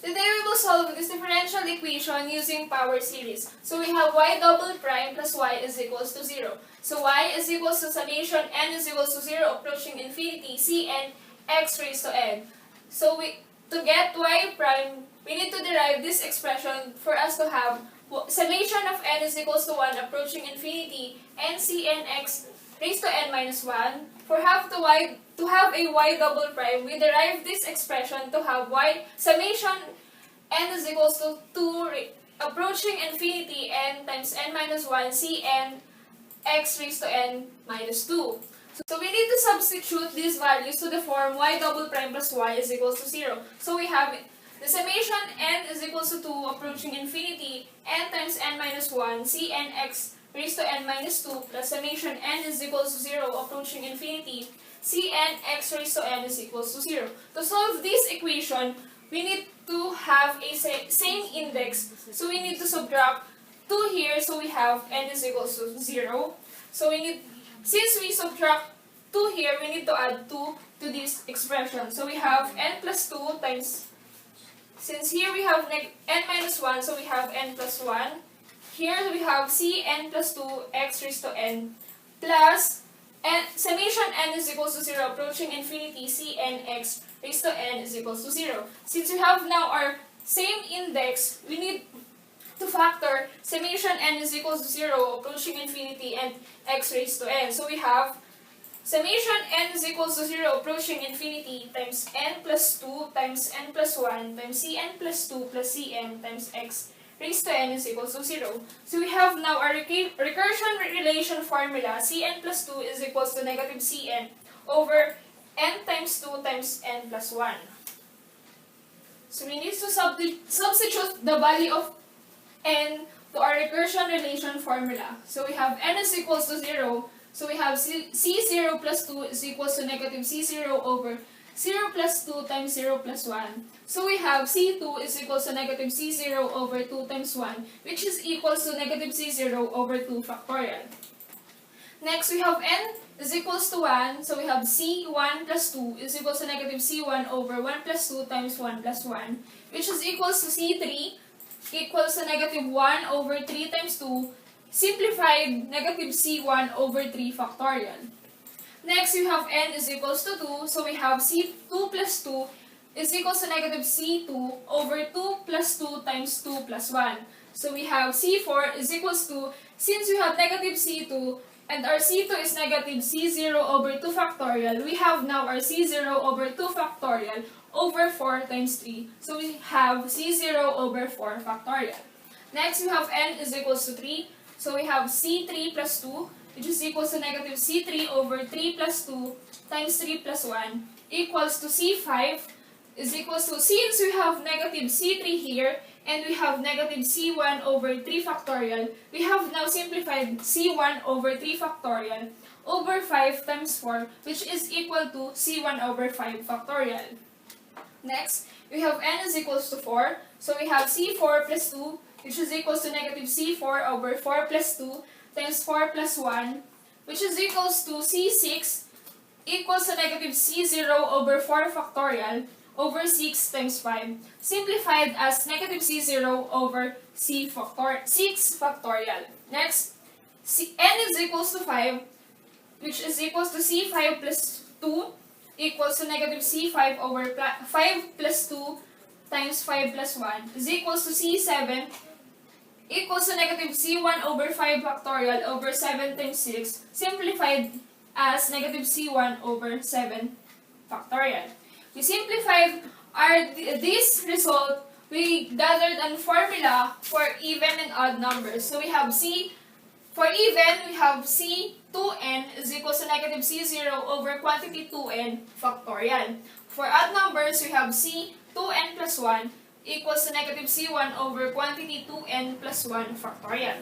Today we will solve this differential equation using power series. So we have y double prime plus y is equals to 0. So y is equals to summation n is equals to 0 approaching infinity cn x raised to n. So to get y prime, we need to derive this expression for us to have summation of n is equals to 1 approaching infinity n cn x raised to n minus 1. To have a y double prime, we derive this expression to have y summation n is equals to 2 approaching infinity n times n minus 1 cn x raised to n minus 2. So we need to substitute these values to the form y double prime plus y is equals to 0. So we have the summation n is equals to 2 approaching infinity n times n minus 1 cn x raised to n minus 2 plus summation n is equals to 0 approaching infinity cn x raised to n is equals to 0. To solve this equation, we need to have a same index. So we need to subtract 2 here, so we have n is equals to 0. So since we subtract 2 here, we need to add 2 to this expression. So we have n plus 2 times, since here we have n minus 1, so we have n plus 1. Here we have cn plus 2 x raised to n plus summation n is equals to 0 approaching infinity cn x raised to n is equals to 0. Since we have now our same index, we need to factor summation n is equals to 0 approaching infinity and x raised to n. So we have summation n is equals to 0 approaching infinity times n plus 2 times n plus 1 times cn plus 2 plus cn times x raised to n is equals to 0. So we have now our recursion relation formula. Cn plus 2 is equals to negative cn over n times 2 times n plus 1. So we need to substitute the value of n to our recursion relation formula. So we have n is equals to 0. So we have c0 plus 2 is equals to negative c0 over 0 plus 2 times 0 plus 1. So we have c2 is equals to negative c0 over 2 times 1, which is equals to negative c0 over 2 factorial. Next, we have n is equals to 1. So we have c1 plus 2 is equals to negative c1 over 1 plus 2 times 1 plus 1, which is equals to c3 equals to negative 1 over 3 times 2, simplified negative c1 over 3 factorial. Next, we have n is equals to 2, so we have c2 plus 2 is equals to negative c2 over 2 plus 2 times 2 plus 1. So we have c4 is equals to, since we have negative c2 and our c2 is negative c0 over 2 factorial, we have now our c0 over 2 factorial over 4 times 3. So we have c0 over 4 factorial. Next, we have n is equals to 3, so we have c3 plus 2, which is equals to negative c3 over 3 plus 2 times 3 plus 1 equals to c5 is equals to, since we have negative c3 here and we have negative c1 over 3 factorial, we have now simplified c1 over 3 factorial over 5 times 4, which is equal to c1 over 5 factorial. Next, we have n is equals to 4, so we have c4 plus 2, which is equals to negative c4 over 4 plus 2 times 4 plus 1, which is equals to c6 equals to negative c0 over 4 factorial over 6 times 5, simplified as negative c0 over 6 factorial. Next, n is equals to 5, which is equals to c5 plus 2 equals to negative c5 over 5 plus 2 times 5 plus 1 is equals to c7 equals to negative c1 over 5 factorial over 7 times 6, simplified as negative c1 over 7 factorial. We simplified this result. We gathered a formula for even and odd numbers. So we have for even, we have c2n is equals to negative c0 over quantity 2n factorial. For odd numbers, we have c2n plus 1 equals to negative c1 over quantity 2n plus 1 factorial.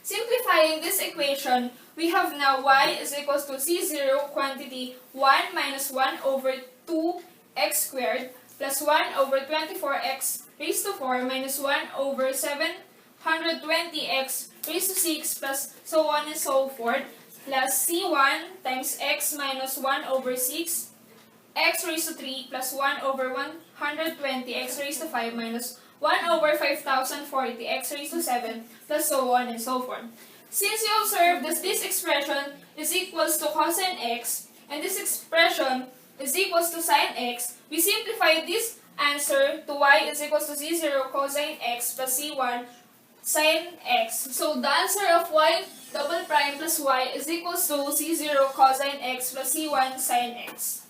Simplifying this equation, we have now y is equals to c0 quantity 1 minus 1 over 2x squared plus 1 over 24x raised to 4 minus 1 over 720x raised to 6 plus so on and so forth plus c1 times x minus 1 over 6 x raised to 3 plus 1 over 120 x raised to 5 minus 1 over 5040 x raised to 7 plus so on and so forth. Since you observe that this expression is equals to cosine x and this expression is equals to sine x, we simplify this answer to y is equals to z0 cosine x plus c1 sine x. So the answer of y double prime plus y is equals to c0 cosine x plus c1 sine x.